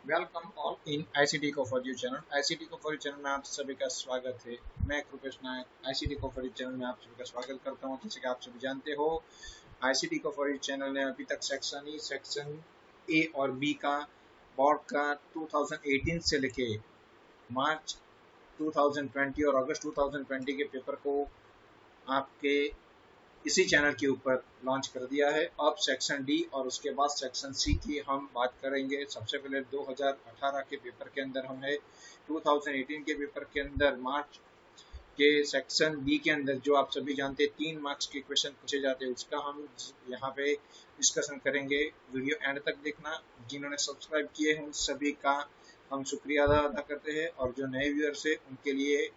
Welcome all in ICT को for you channel. ICT को for you channel में आप सभी का स्वागत है। मैं कृपेश नायक आईसीटी को फॉर यू चैनल में आप सभी का स्वागत करता हूं। जैसे कि आप सभी जानते हो, आईसीटी को फॉर यू चैनल ने अभी तक सेक्शन ए और बी का बोर्ड का 2018 से लेके मार्च 2020 और अगस्त 2020 के पेपर को आपके इसी चैनल के ऊपर लॉन्च कर दिया है। अब सेक्शन डी और उसके बाद सेक्शन सी की हम बात करेंगे। सबसे पहले 2018 के पेपर के अंदर हमने 2018 के पेपर के अंदर मार्च के सेक्शन बी के अंदर जो आप सभी जानते हैं 3 मार्क्स के क्वेश्चन पूछे जाते हैं, उसका हम यहाँ पे डिस्कशन करेंगे। वीडियो एंड तक देखना। जिन्होंने सब्सक्राइब किए हैं उन सभी का हम शुक्रिया अदा करते हैं, और जो नए व्यूअर्स है उनके लिए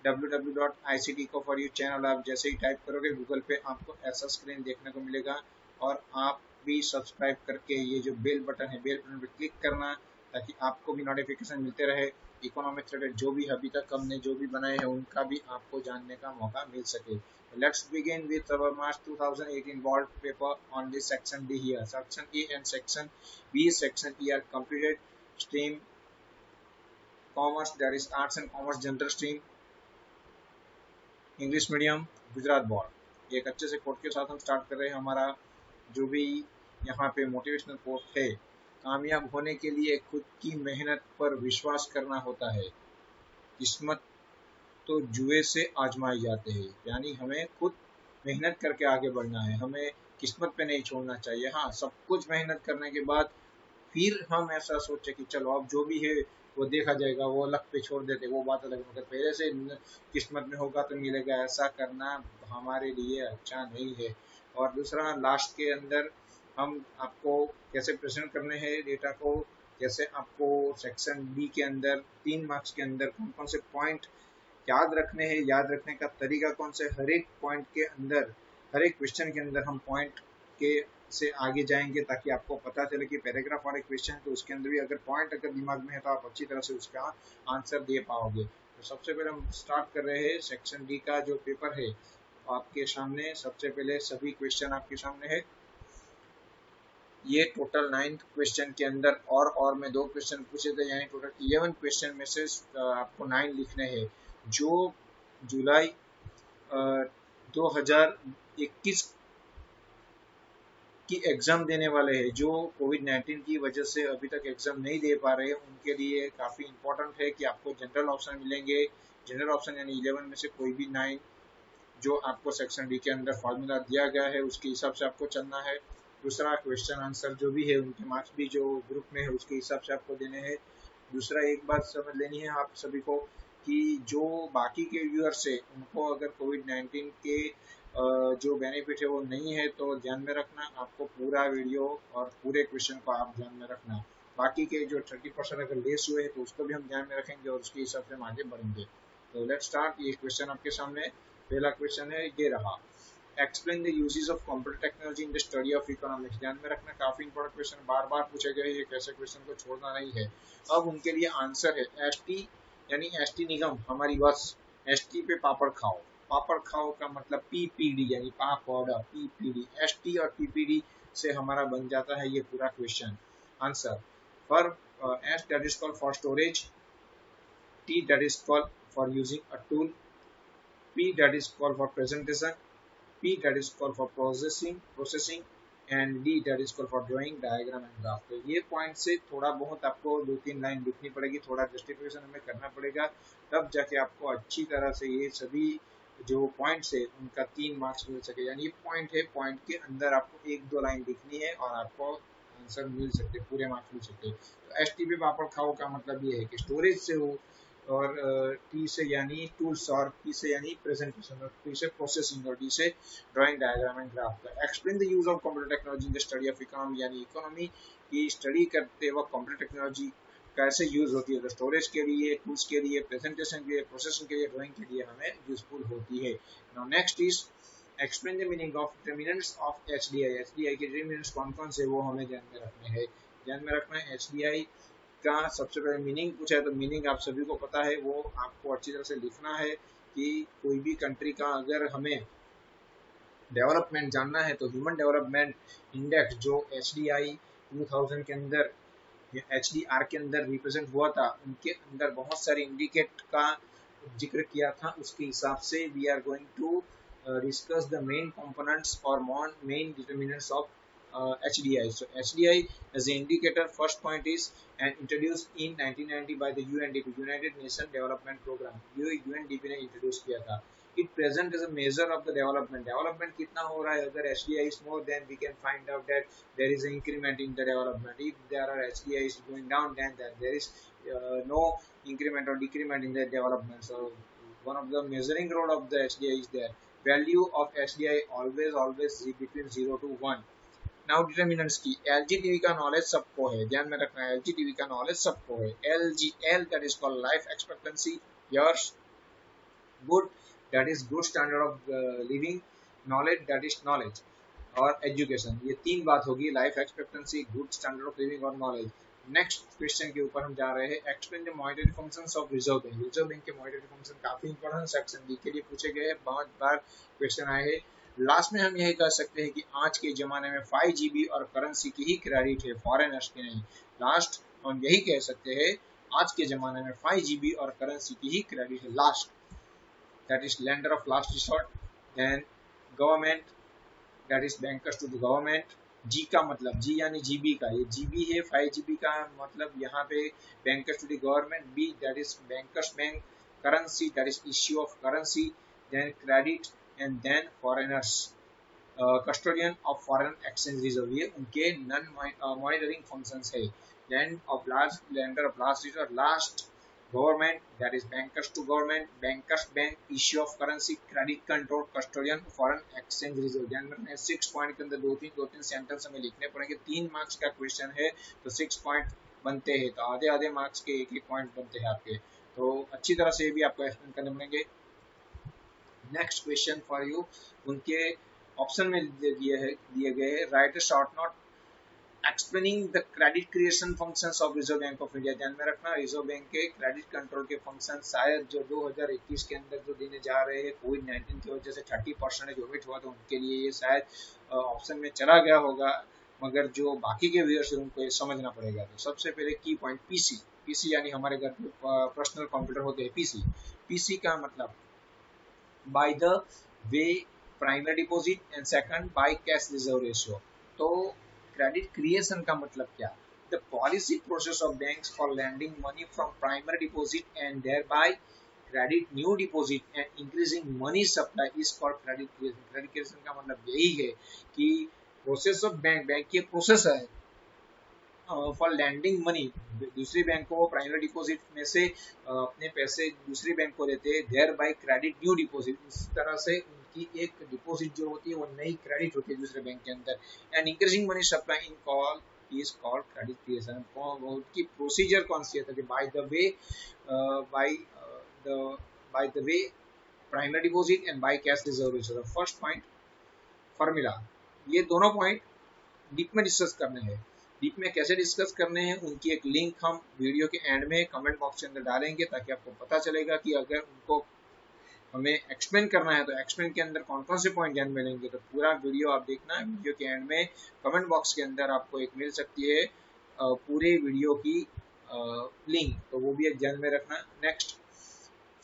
www.ictco4u चैनल आप जैसे ही टाइप करोगे गूगल पे आपको ऐसा स्क्रीन देखने को मिलेगा, और आप भी सब्सक्राइब करके ये जो बेल बटन है बेल बटन पर क्लिक करना, ताकि आपको भी नोटिफिकेशन मिलते रहे। इकोनॉमिक्स रिलेटेड जो भी अभी तक हमने जो भी बनाए हैं उनका भी आपको जानने का मौका मिल सके। Let's begin with our March 2018 board paper on this section d here. Section a and section b section e are completed stream commerce, that is arts and commerce general stream, English medium, Gujarat board. एक अच्छे से coat के साथ हम start कर रहे हैं। हमारा जो भी यहाँ पे मोटिवेशनल कोट है, कामयाब होने के लिए खुद की मेहनत पर विश्वास करना होता है, किस्मत तो जुए से आजमाए जाते हैं। यानी हमें खुद मेहनत करके आगे बढ़ना है, हमें किस्मत पे नहीं छोड़ना चाहिए। हाँ, सब कुछ मेहनत करने के बाद फिर हम ऐसा सोचे कि चलो अब जो भी है वो देखा जाएगा, वो लक पे छोड़ देते, वो बात अलग। मगर पहले से किस्मत में होगा तो मिलेगा, ऐसा करना हमारे लिए अच्छा नहीं है। और दूसरा, लास्ट के अंदर हम आपको कैसे प्रेजेंट करने हैं डेटा को, जैसे आपको सेक्शन बी के अंदर 3 मार्क्स के अंदर कौन कौन से पॉइंट याद रखने हैं, याद रखने का तरीका कौन से, हर एक पॉइंट के अंदर, हर एक क्वेश्चन के अंदर हम पॉइंट के से आगे जाएंगे, ताकि आपको पता चले कि पैराग्राफ वाले क्वेश्चन तो उसके अंदर भी अगर पॉइंट अगर दिमाग में है तो आप अच्छी तरह से उसका आंसर दे पाओगे। तो सबसे पहले हम स्टार्ट कर रहे हैं सेक्शन डी का जो पेपर है आपके सामने। सबसे पहले सभी क्वेश्चन आपके सामने है। ये टोटल 9 क्वेश्चन के अंदर और में 2 क्वेश्चन पूछे थे, यानी टोटल 11 क्वेश्चन में से आपको 9 लिखने हैं। जो जुलाई 2021 की एग्जाम देने वाले हैं, जो कोविड-19 की वजह से अभी तक एग्जाम नहीं दे पा रहे हैं, उनके लिए काफ़ी इंपॉर्टेंट है कि आपको जनरल ऑप्शन मिलेंगे। जनरल ऑप्शन यानी 11 में से कोई भी 9 जो आपको सेक्शन डी के अंदर फॉर्मूला दिया गया है उसके हिसाब से आपको चलना है। दूसरा, क्वेश्चन आंसर जो भी है उनके मार्क्स भी जो ग्रुप में है उसके हिसाब से आपको देने हैं। दूसरा, एक बात समझ लेनी है आप सभी को कि जो बाकी के व्यूअर्स है उनको अगर कोविड-19 के जो बेनिफिट है वो नहीं है तो ध्यान में रखना। आपको पूरा वीडियो और पूरे क्वेश्चन को आप ध्यान में रखना। बाकी के जो 30% अगर लेस हुए तो उसको भी हम ध्यान में रखेंगे और उसके हिसाब से हम आगे बढ़ेंगे। तो लेट्स स्टार्ट। ये क्वेश्चन आपके सामने पहला क्वेश्चन है, ये रहा। Explain the uses of computer technology in the study of economics. ध्यान में रखना, काफी इंपॉर्टेंट क्वेश्चन बार बार पूछे गए, ये कैसे क्वेश्चन को छोड़ना नहीं है। अब उनके लिए आंसर है एसटी, यानी एसटी निगम हमारी बस। एसटी पे पापड़ खाओ। पापड़ खाओ का मतलब पीपीडी यानी पापड़, पीपीडी, एसटी और पीपीडी से हमारा बन जाता है ये पूरा question answer. For S that is called for storage, T that is called for using a tool, P that is called for presentation, P that is called for processing and D that is called for drawing diagram and graph। तो ये point से थोड़ा बहुत आपको 2-3 line लिखनी पड़ेगी, थोड़ा justification हमें करना पड़ेगा, तब जाके आपको अच्छी तरह से ये सभी जो पॉइंट्स है उनका 3 मार्क्स मिल सके। यानी ये पॉइंट है, पॉइंट के अंदर आपको 1-2 लाइन लिखनी है और आपको आंसर मिल सकते, पूरे मार्क्स मिल सकते। तो एस टी पे पापड़ खाओ का मतलब ये है कि स्टोरेज से हो, और टी से यानी टूल्स, और पी से यानी प्रेजेंटेशन, और पी से प्रोसेसिंग, और डी से drawing diagram and graph. Explain the use of computer technology in the study of economy, यानी इकोनॉमी की स्टडी करते वक्त कंप्यूटर टेक्नोलॉजी कैसे यूज होती है। तो स्टोरेज के लिए, टूल्स के लिए, प्रेजेंटेशन के लिए, प्रोसेसिंग के लिए, ड्राइंग के लिए हमें यूजफुल होती है। Now next is explain the meaning of determinants of HDI. HDI के डिटरमिनेंट्स कौन कौन से वो हमें ध्यान में रखने हैं। ध्यान में रखना है एचडीआई का सबसे पहले मीनिंग पूछा है, तो मीनिंग आप सभी को पता है, वो आपको अच्छी तरह से लिखना है कि कोई भी कंट्री का अगर हमें डेवलपमेंट जानना है तो ह्यूमन डेवलपमेंट इंडेक्स जो एचडीआई 2000 के अंदर HDR के अंदर रिप्रेजेंट हुआ था, उनके अंदर बहुत सारे इंडिकेट का जिक्र किया था। उसके हिसाब से we are going to discuss the main components or main determinants of HDI. So HDI as an indicator, first point is and introduced in 1990 by the UNDP, United Nations Development Program. ये UNDP ने introduce किया था. It present as a measure of the development. Development कितना हो रहा है? अगर HDI is more, then we can find out that there is an increment in the development. If there are HDI is going down, then there is no increment or decrement in the development. So one of the measuring role of the HDI is there. Value of HDI always between 0 to 1. Now determinants की LGTV का knowledge सबको है, ध्यान में रखना है। LGTV का knowledge सबको है। LGL that is called life expectancy years, good that is good standard of living, knowledge that is knowledge और एजुकेशन। ये तीन बात होगी, life expectancy, good standard of living और नॉलेज। नेक्स्ट क्वेश्चन के ऊपर हम जा रहे हैं। Explain the monetary functions of reserve bank. Reserve bank के मॉनेटरी फंक्शन काफी इंपॉर्टेंट सेक्शन बी के लिए पूछे गए हैं, बहुत बार क्वेश्चन आए हैं। लास्ट में हम यही कह सकते हैं कि आज के जमाने में 5GB और करेंसी की ही क्रेडिट है, फॉरेनर्स की नहीं। लास्ट हम यही कह सकते हैं, आज के जमाने में 5GB और करेंसी की ही क्रेडिट है। Last that is lender of last resort, then government that is bankers to the government. जी का मतलब जी यानी जीबी का, ये जीबी है। 5GB का मतलब यहाँ पे bankers to the government. B that is bankers bank. Currency that is issue of currency, then credit and then foreigners, custodian of foreign exchange reserve, ये उनके नॉन मॉनिटरिंग फंक्शंस है। Then of last lender of last resort, last government that is bankers to government, bankers bank, issue of currency, credit control, custodian foreign exchange reserve. ध्यान रखना 6 point के अंदर दो तीन sentence हमें लिखने पड़ेंगे। 3 मार्क्स का क्वेश्चन है तो 6 पॉइंट बनते हैं, तो आधे मार्क्स के एक पॉइंट बनते हैं आपके, तो अच्छी तरह से भी आपको एक्सप्लेन करने पड़ेंगे। नेक्स्ट क्वेश्चन फॉर यू, उनके ऑप्शन में दिए गए right a short note explaining the credit creation functions of reserve bank of India. ध्यान में रखना रिजर्व बैंक के क्रेडिट कंट्रोल के फंक्शन शायद जो 2021 के अंदर जो देने जा रहे हैं, कोविड-19 की वजह से 30% ओमिट हुआ, तो उनके लिए ये शायद ऑप्शन में चला गया होगा, मगर जो बाकी के व्यूअर्स हैं उनको ये समझना पड़ेगा। तो सबसे पहले की पॉइंट पीसी। पीसी यानी हमारे घर पे पर्सनल कंप्यूटर होते हैं। पीसी, पीसी का मतलब by the way primary deposit and second by cash reserve ratio। तो क्रेडिट क्रिएशन का मतलब क्या? The policy process of banks for lending money from primary deposit and thereby credit new deposit and increasing money supply is called credit creation। Credit creation का मतलब यही है कि process of bank की process है फॉर लैंडिंग मनी, दूसरी bank को वो प्राइमरी डिपॉजिट में से अपने पैसे दूसरी बैंक को देते हैं, thereby credit new deposit. इस तरह से उनकी एक डिपॉजिट जो होती है वो नई क्रेडिट होती है दूसरे बैंक के अंदर। And increasing money supply in call is called credit creation. उनकी प्रोसीजर कौन सी है? By the way primary deposit and by cash reserve. First point formula, ये दोनों पॉइंट डीप में डिस्कस करने हैं। डीप में कैसे डिस्कस करने हैं उनकी एक लिंक हम वीडियो के एंड में कमेंट बॉक्स के अंदर डालेंगे, ताकि आपको पता चलेगा कि अगर उनको हमें एक्सप्लेन करना है तो एक्सप्लेन के अंदर कौन कौन से पॉइंट ध्यान में लेंगे। तो पूरा वीडियो आप देखना, वीडियो के एंड में कमेंट बॉक्स के अंदर आपको एक मिल सकती है पूरे वीडियो की लिंक, तो वो भी एक ध्यान में रखना। नेक्स्ट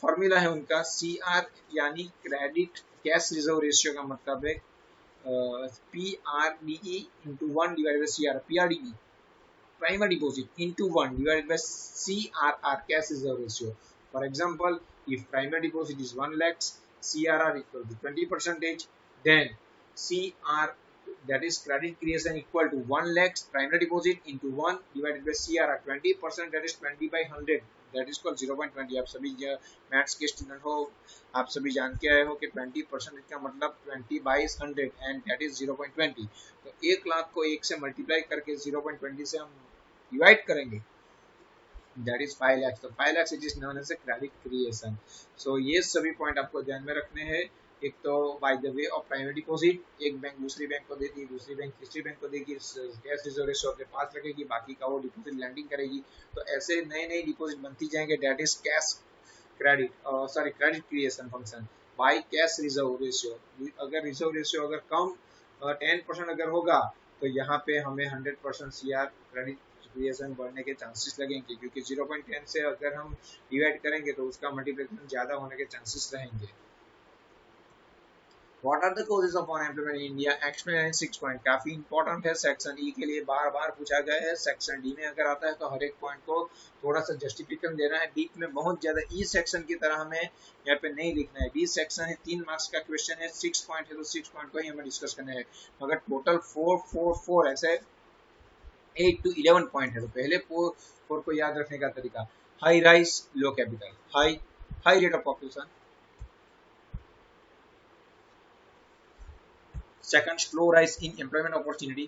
फॉर्मूला है उनका CR यानी क्रेडिट कैश रिजर्व रेशियो का मतलब है PRDE into 1 divided by CR, PRDE primary deposit into 1 divided by CRR cash reserve ratio। For example, if primary deposit is 1 lakh, CRR equal to 20%, then CR that is credit creation equal to 1 lakh primary deposit into 1 divided by CRR 20%, that is 20 by 100, that is called 0.20। आप सभी maths के student हो, आप सभी जान के आए हो कि 20% का मतलब 20 by 100 एंड दैट इज 0.20। तो 1 लाख को 1 से मल्टीप्लाई करके 0.20 से हम डिवाइड करेंगे, दैट इज 5 लाख। तो 5 lakh it is known as credit creation. So ये सभी पॉइंट आपको ध्यान में रखने हैं। एक तो by the way of primary deposit, एक बैंक दूसरी बैंक को देगी, दूसरी बैंक तीसरी बैंक को देगी, कैश रिजर्व रेशियो अपने पास रखेगी, बाकी का वो डिपॉजिट लैंडिंग करेगी। तो ऐसे नए डिपॉजिट बनती जाएंगे, that is cash credit credit creation function by cash reserve ratio. अगर रिजर्व रेशियो अगर कम 10% अगर होगा तो यहाँ पे हमें 100% CR क्रेडिट वेरिएशन बढ़ने के चांसेस लगेंगे, क्योंकि 0.10 से अगर हम डिवाइड करेंगे तो उसका मल्टीप्लिकेशन ज़्यादा होने के चांसेस रहेंगे। What are the causes of unemployment in India? Explain 6 point काफी इंपॉर्टेंट है। सेक्शन ई के लिए बार बार पूछा गया है। सेक्शन डी में अगर आता है तो हर एक पॉइंट को थोड़ा सा जस्टिफिकेशन देना है। डीप में बहुत ज्यादा ई सेक्शन की तरह हमें यहाँ पे नहीं लिखना है। बी सेक्शन है, 3 मार्क्स का क्वेश्चन है, 6 पॉइंट है, तो 6 पॉइंट को ही हमें डिस्कस करना है। मगर टोटल 4 ऐसे 8 to 11 पॉइंट है। तो पहले 4 को याद रखने का तरीका, high rise low capital, high rate of population, second, slow rise in employment opportunity,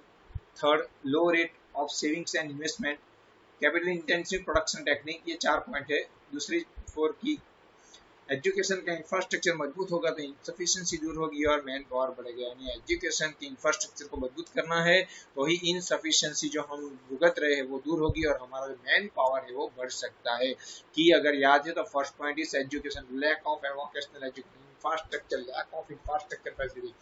third, low rate of savings and investment, capital intensive production technique, ये 4 पॉइंट है। दूसरी 4 की एजुकेशन का इंफ्रास्ट्रक्चर मजबूत होगा तो इनसफिशिएंसी दूर होगी और मैन पावर बढ़ेगा। यानी एजुकेशन के इंफ्रास्ट्रक्चर को मजबूत करना है तो ही इनसफिशिएंसी जो हम भुगत रहे हैं वो दूर होगी और हमारा जो मैन पावर है वो बढ़ सकता है। कि अगर याद है तो first point is education, lack of vocational education, infrastructure, lack of infrastructure facility,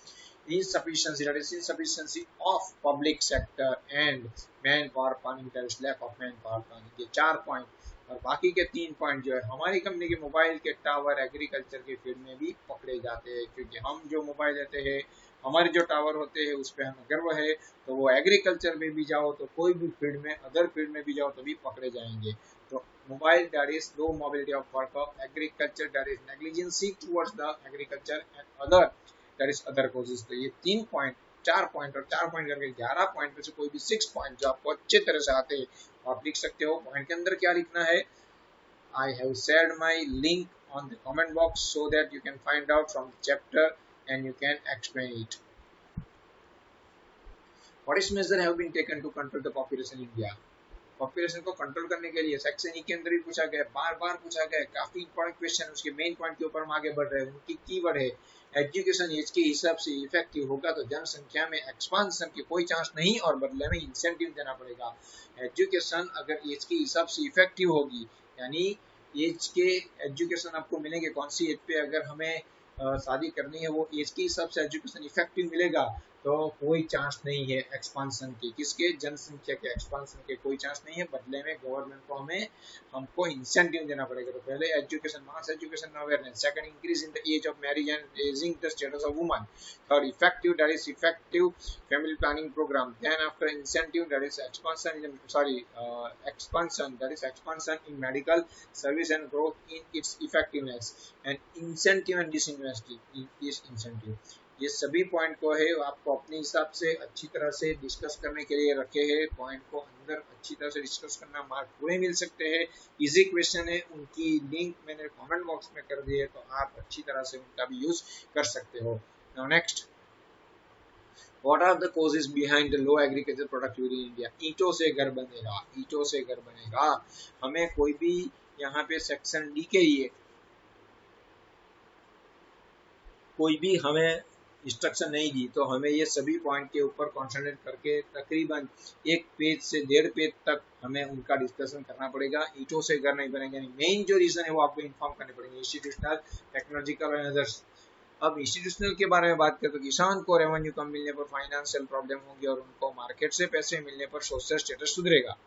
insufficiency, that is insufficiency of public sector and manpower planning, that is lack of manpower planning। ये 4 पॉइंट और बाकी के 3 पॉइंट जो है हमारी company के mobile के tower agriculture के फील्ड में भी पकड़े जाते हैं, क्योंकि हम जो मोबाइल लेते हैं, हमारे जो टावर होते हैं उस पर हमें गर्व है। तो वो एग्रीकल्चर में भी जाओ तो कोई भी फील्ड में, अदर फील्ड में भी जाओ तो भी पकड़े जाएंगे। तो mobile, that is low mobility of work of agriculture, that is negligence towards the agriculture and other, that is other causes. तो ये 3 पॉइंट, 4 पॉइंट और 4 पॉइंट करके 11 पॉइंट में से कोई भी 6 पॉइंट जो आपको अच्छे तरह से आते हैं आप लिख सकते हो। पॉइंट के अंदर क्या लिखना है, I have shared my link on the comment box so that you can find out from the chapter and you can explain it. What is major have been taken to control the population in India? Population को control करने के लिए section E के अंदर भी पूछा गया, बार बार पूछा गया, काफी इंपॉर्टेंट क्वेश्चन। उसके मेन पॉइंट के ऊपर हम आगे बढ़ रहे हैं। उनकी कीवर्ड है एजुकेशन एज के हिसाब से इफेक्टिव होगा तो जनसंख्या में एक्सपांशन की कोई चांस नहीं और बदले में इंसेंटिव देना पड़ेगा। एजुकेशन अगर एज के हिसाब से इफेक्टिव होगी, यानी एज के एजुकेशन आपको मिलेंगे, कौन सी एज पे अगर हमें शादी करनी है वो एज के हिसाब से एजुकेशन इफेक्टिव मिलेगा तो कोई चांस नहीं है एक्सपांशन के, किसके, जनसंख्या के एक्सपांशन के कोई चांस नहीं है। बदले में गवर्नमेंट को हमको इंसेंटिव देना पड़ेगा। तो पहले education, mass education awareness, second increase in the age of marriage and raising the status of woman, third effective, that is effective family planning programme, then after incentive that is expansion in expansion in medical service and growth in its effectiveness and incentive and disincentive. ये सभी point को है आपको अपने हिसाब से अच्छी तरह से डिस्कस करने के लिए रखे हैं। पॉइंट को अंदर अच्छी तरह से डिस्कस करना, मार्क पूरे मिल सकते हैं। इजी क्वेश्चन है, उनकी लिंक मैंने कमेंट बॉक्स में कर दी है तो आप अच्छी तरह से उनका भी यूज कर सकते हो। Now next, what are the causes behind the low agriculture productivity in India? ईंटों से घर बनेगा, ईंटों से घर बनेगा। हमें कोई भी यहाँ पे सेक्शन डी के लिए कोई भी हमें इंस्ट्रक्शन नहीं दी तो हमें ये सभी पॉइंट के ऊपर कॉन्सेंट्रेट करके तकरीबन 1 पेज से 1.5 पेज तक हमें उनका डिस्कशन करना पड़ेगा। ईंटों से घर नहीं बनेंगे, मेन जो रीजन है वो आपको इन्फॉर्म करने पड़ेंगे, इंस्टीट्यूशनल, टेक्नोलॉजिकल और अदर्स। अब इंस्टीट्यूशनल के बारे में बात करें तो किसान को रेवेन्यू कम मिलने पर फाइनेंशियल प्रॉब्लम होगी और उनको मार्केट से पैसे मिलने पर सोशल स्टेटस सुधरेगा।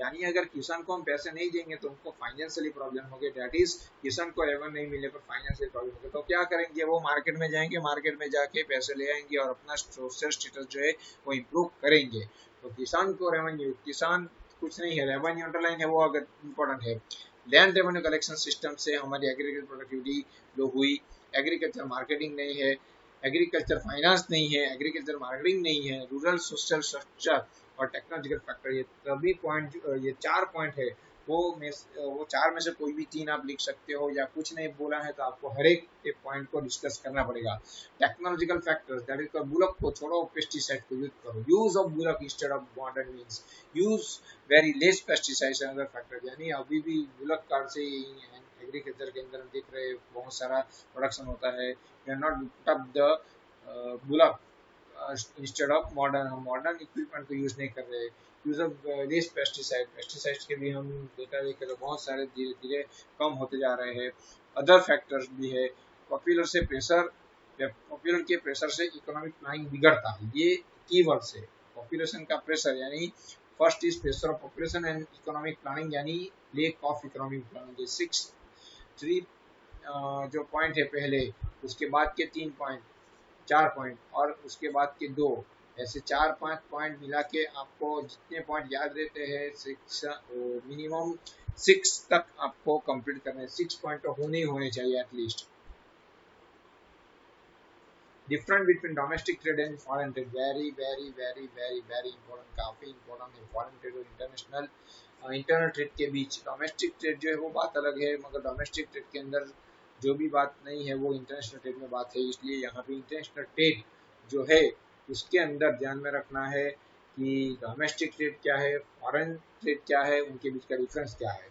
यानी अगर किसान को हम पैसे नहीं देंगे तो उनको फाइनेंशियली प्रॉब्लम होगी, दैट इज किसान को रेवेन्यू नहीं मिलने पर फाइनेंशियल प्रॉब्लम होगी। तो क्या करेंगे, वो मार्केट में जाएंगे, मार्केट में जाके पैसे ले आएंगे और अपना सोशल स्टेटस जो है वो इम्प्रूव करेंगे। तो किसान को रेवेन्यू, किसान कुछ नहीं है, रेवेन्यू अंडरलाइन है वो अगर इम्पोर्टेंट है। लैंड रेवेन्यू कलेक्शन सिस्टम से हमारी एग्रीकल्चर प्रोडक्टिविटी लो हुई, एग्रीकल्चर मार्केटिंग नहीं है, एग्रीकल्चर फाइनेंस नहीं है, एग्रीकल्चर मार्केटिंग नहीं है, रूरल सोशल स्ट्रक्चर और टेक्नोलॉजिकल फैक्टर। ये सभी पॉइंट, ये 4 पॉइंट है, वो 4 में से कोई भी 3 आप लिख सकते हो, या कुछ नहीं बोला है तो आपको हर एक पॉइंट को डिस्कस करना पड़ेगा। Technological factors, that is bullock को छोड़ो, पेस्टिसाइड को यूज करो, use of bullock instead of modern means, use very less pesticides and other factor. यानी अभी भी बुलक कार्ड से एग्रीकल्चर के अंदर देख रहे बहुत सारा प्रोडक्शन होता है। We are not put up the bullock instead of modern, हम मॉडर्न इक्विपमेंट को यूज नहीं कर रहे। Use of less pesticide, pesticides के भी हम डेटा देखे तो बहुत सारे धीरे धीरे कम होते जा रहे हैं। अदर फैक्टर्स भी है, पॉपुलर से प्रेशर, पॉपुलर के प्रेशर से इकोनॉमिक प्लानिंग बिगड़ता है, ये कीवर्ड्स है। पॉपुलेशन का प्रेशर यानी first is pressure of population and economic planning, यानी लेक ऑफ इकोनॉमिक प्लानिंग। 3 जो पॉइंट है पहले, उसके बाद के 3 पॉइंट, 4 पॉइंट और उसके बाद के 2, ऐसे 4-5 पॉइंट मिला के आपको जितने पॉइंट याद रहते हैं 6 मिनिमम 6 तक आपको कंप्लीट करना है। 6 पॉइंट तो होने ही होने चाहिए at least. Different between domestic trade and foreign trade, very very very very very important, काफी इंपॉर्टेंट है। फॉरेन ट्रेड और इंटरनल ट्रेड के बीच डोमेस्टिक ट्रेड जो है वो बात अलग है, मगर डोमेस्टिक ट्रेड के अंदर जो भी बात नहीं है वो इंटरनेशनल ट्रेड में बात है। इसलिए यहाँ पे इंटरनेशनल ट्रेड जो है उसके अंदर ध्यान में रखना है कि डोमेस्टिक ट्रेड क्या है, फॉरेन ट्रेड क्या है, उनके बीच का डिफरेंस क्या है।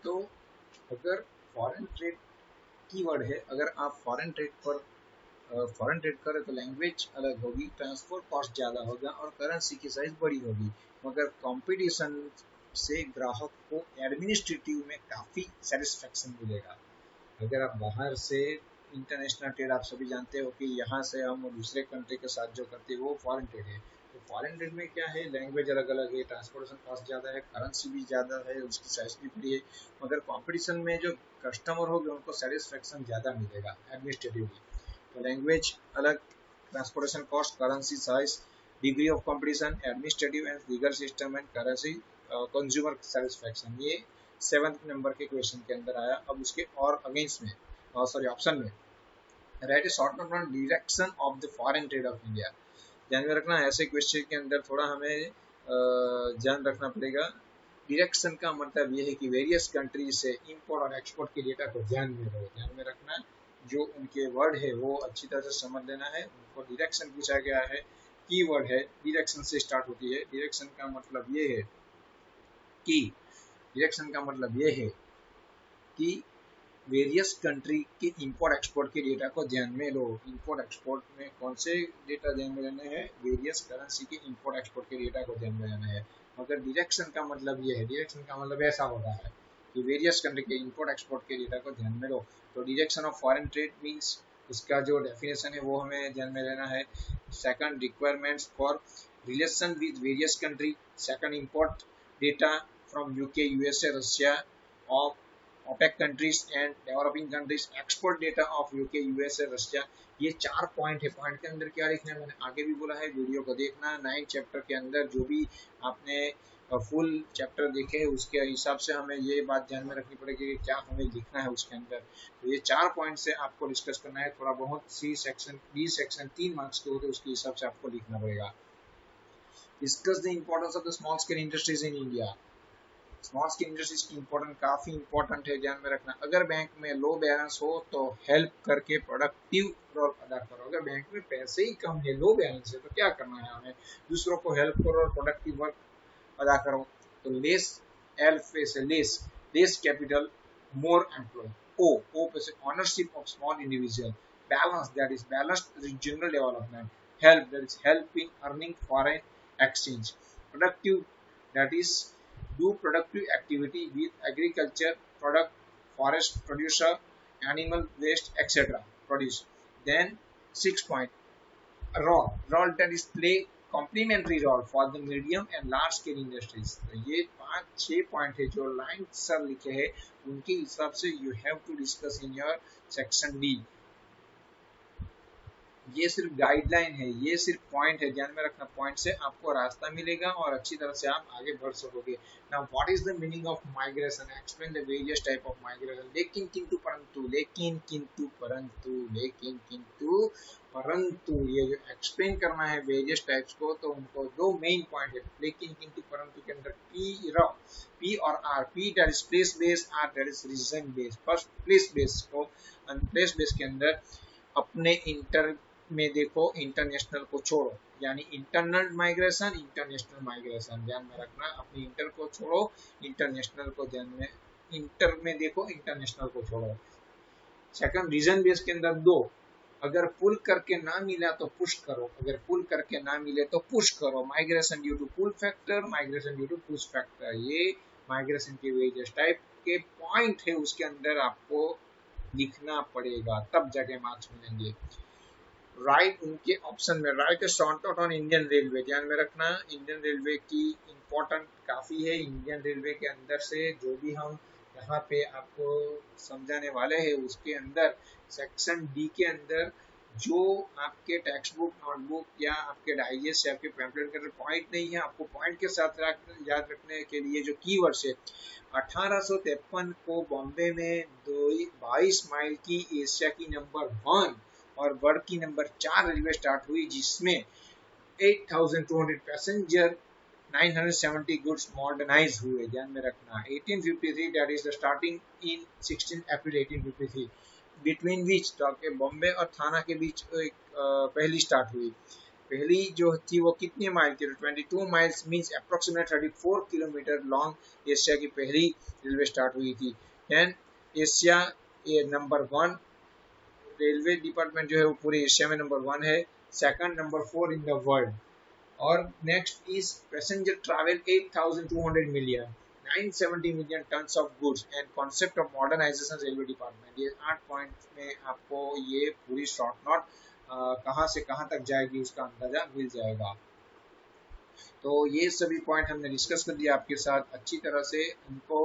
तो अगर फॉरेन ट्रेड कीवर्ड है, अगर आप फॉरेन ट्रेड करें तो लैंग्वेज अलग होगी, ट्रांसपोर्ट कॉस्ट ज़्यादा होगा और करेंसी की साइज बड़ी होगी, मगर कंपटीशन से ग्राहक को एडमिनिस्ट्रेटिव में काफ़ी सेटिस्फेक्शन मिलेगा। अगर आप बाहर से इंटरनेशनल ट्रेड, आप सभी जानते हो कि यहाँ से हम दूसरे कंट्री के साथ जो करते हैं वो फॉरेन ट्रेड है। तो फॉरेन ट्रेड में क्या है, लैंग्वेज अलग अलग है, ट्रांसपोर्टेशन कॉस्ट ज़्यादा है, करेंसी भी ज़्यादा है, उसकी साइज भी बड़ी है, मगर कंपटीशन में जो कस्टमर होंगे उनको सेटिस्फेक्शन ज़्यादा मिलेगा एडमिनिस्ट्रेटिवली। तो लैंग्वेज अलग, transportation cost, currency size, degree of competition, administrative and legal system and currency, consumer satisfaction, ये 7th नंबर के क्वेश्चन के अंदर आया। अब उसके और अगेंस्ट में, सॉरी ऑप्शन में, right A short note on direction of the foreign trade off India. ध्यान में रखना, ऐसे क्वेश्चन के अंदर थोड़ा हमें ध्यान रखना पड़ेगा। डायरेक्शन का मतलब ये है कि वेरियस कंट्री से इंपोर्ट और एक्सपोर्ट के डेटा को ध्यान में रखना, जो उनके वर्ड है वो अच्छी तरह से समझ लेना है। उनको डायरेक्शन पूछा गया है, कीवर्ड है, डायरेक्शन से स्टार्ट होती है। डायरेक्शन का मतलब ये है कि वेरियस कंट्री के इंपोर्ट एक्सपोर्ट के डेटा को ध्यान में लो। इंपोर्ट एक्सपोर्ट में कौन से डेटा ध्यान में लेने हैं, वेरियस करेंसी के इंपोर्ट एक्सपोर्ट के डेटा को ध्यान में लेना है। मगर डायरेक्शन का मतलब ये है, डायरेक्शन का मतलब ऐसा होता है कि वेरियस कंट्री के इंपोर्ट एक्सपोर्ट के डेटा को ध्यान में लो। तो direction of foreign trade means उसका जो डेफिनेशन है वो हमें ध्यान में लेना है। Second, requirements for relation with various country. Second, import data from UK, USA, Russia of OPEC countries and developing countries, export data of UK, USA, Russia. ये 4 पॉइंट है। पॉइंट के अंदर क्या लिखना है मैंने आगे भी बोला है, वीडियो को देखना। 9 चैप्टर के अंदर जो भी आपने फुल चैप्टर देखे है उसके हिसाब से हमें ये बात ध्यान में रखनी पड़ेगी कि क्या हमें लिखना है उसके अंदर। तो ये 4 पॉइंट से आपको डिस्कस करना है। थोड़ा बहुत c section, b section 3 marks के होते हैं, उसके हिसाब से आपको लिखना पड़ेगा। Discuss the importance of the small scale industries in India. Small scale industries की इंपॉर्टेंट, काफी इंपॉर्टेंट है, ध्यान में रखना। अगर बैंक में लो बैलेंस हो तो हेल्प करके प्रोडक्टिव रोल अदा करो। अगर बैंक में पैसे ही कम है, लो बैलेंस है, तो क्या करना है हमें, दूसरों को हेल्प करो और प्रोडक्टिव वर्क अदा करो। तो लेस एल पे से लेस कैपिटल, मोर एम्प्लॉय। ओ पे से ownership of small individual. Balance, that is balanced regional development. Help, that is help in earning foreign exchange. Productive, that is do productive activity with agriculture product, forest producer, animal waste, etc. produce. Then 6 point role that is play complementary role for the medium and large scale industries. तो ये 5-6 point है जो line sir लिखे हैं, उनके हिसाब से you have to discuss in your section B। ये सिर्फ गाइडलाइन है, ये सिर्फ पॉइंट है, ध्यान में रखना। पॉइंट से आपको रास्ता मिलेगा और अच्छी तरह से आप आगे बढ़ सकोगे। Now what is the meaning of migration, explain the various type of migration. लेकिन किंतु परंतु ये जो एक्सप्लेन करना है वेरियस टाइप्स को, तो उनको 2 मेन पॉइंट है। लेकिन किंतु परंतु के अंदर पी और r, p that is place based, r that is region based. First place based को, प्लेस बेस्ड के अंदर अपने इंटर में देखो, इंटरनेशनल को छोड़ो, यानी इंटरनल माइग्रेशन, इंटरनेशनल माइग्रेशन, ध्यान में रखना। अपने इंटर को छोड़ो, इंटरनेशनल को ध्यान में, इंटर में देखो, इंटरनेशनल को छोड़ो। सेकंड, रीजन बेस के अंदर 2, अगर पुल करके ना मिला तो पुश करो, अगर पुल करके ना मिले तो पुश करो। Migration due to pull factor, migration due to push factor. ये माइग्रेशन के वेरियस टाइप के पॉइंट है, उसके अंदर आपको लिखना पड़ेगा, तब जाके मार्क्स मिलेंगे। राइट उनके ऑप्शन में right short out on Indian railway, ध्यान में रखना इंडियन रेलवे की इम्पोर्टेंट काफ़ी है। इंडियन रेलवे के अंदर से जो भी हम यहाँ पे आपको समझाने वाले हैं उसके अंदर सेक्शन डी के अंदर जो आपके टेक्स्ट बुक, नोटबुक या आपके डाइजेस्ट या आपके पैम्पलेट के अंदर पॉइंट नहीं है, आपको पॉइंट के साथ याद रखने के लिए जो कीवर्ड्स है, 1853 को बॉम्बे में 22 माइल की एशिया की नंबर 1 और वर्ल्ड की नंबर 4 रेलवे स्टार्ट हुई, जिसमें 8,200 पैसेंजर 970 गुड्स मॉडर्नाइज हुए, ध्यान में रखना। 1853 that is the starting in 16 April 1853, between which Bombay और थाना के बीच एक पहली स्टार्ट हुई। पहली जो थी वो कितने माइल की, 22 miles means approximate 34 kilometre long Asia की पहली रेलवे स्टार्ट हुई थी। Then Asia number 1 railway department जो है वो पूरे एशिया में नंबर 1 है, second number 4 in the world. और next is passenger travel 8,200 million 970 million tons of goods and concept of modernisation railway department. ये 8 पॉइंट में आपको ये पूरी शॉर्ट नोट कहाँ से कहाँ तक जाएगी उसका अंदाजा मिल जाएगा। तो ये सभी पॉइंट हमने डिस्कस कर दिया आपके साथ, अच्छी तरह से इनको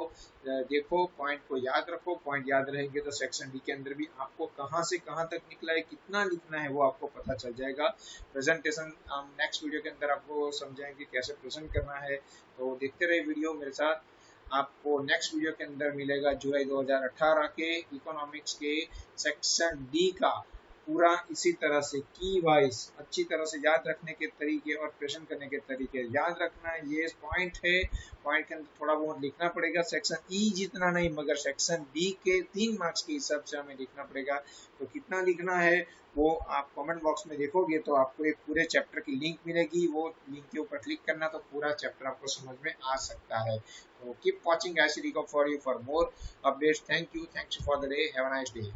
देखो, पॉइंट को याद रखो। पॉइंट याद रहेंगे तो सेक्शन डी के अंदर भी आपको कहाँ से कहाँ तक निकला है, कितना लिखना है वो आपको पता चल जाएगा। प्रेजेंटेशन हम नेक्स्ट वीडियो के अंदर आपको समझाएंगे कैसे प्रेजेंट करना है, तो देखते रहे वीडियो मेरे साथ। आपको नेक्स्ट वीडियो के अंदर मिलेगा जुलाई 2018 के इकोनॉमिक्स के सेक्शन डी का पूरा इसी तरह से की वाइज अच्छी तरह से याद रखने के तरीके और प्रश्न करने के तरीके याद रखना। ये पॉइंट है, पॉइंट के अंदर थोड़ा बहुत लिखना पड़ेगा। सेक्शन ई जितना नहीं मगर सेक्शन डी के 3 मार्क्स के हिसाब से हमें लिखना पड़ेगा। तो कितना लिखना है वो आप कमेंट बॉक्स में देखोगे तो आपको एक पूरे चैप्टर की लिंक मिलेगी, वो लिंक के ऊपर क्लिक करना तो पूरा चैप्टर आपको समझ में आ सकता है। तो keep watching ICT for you for more updates. Thank you for the day, have a nice day.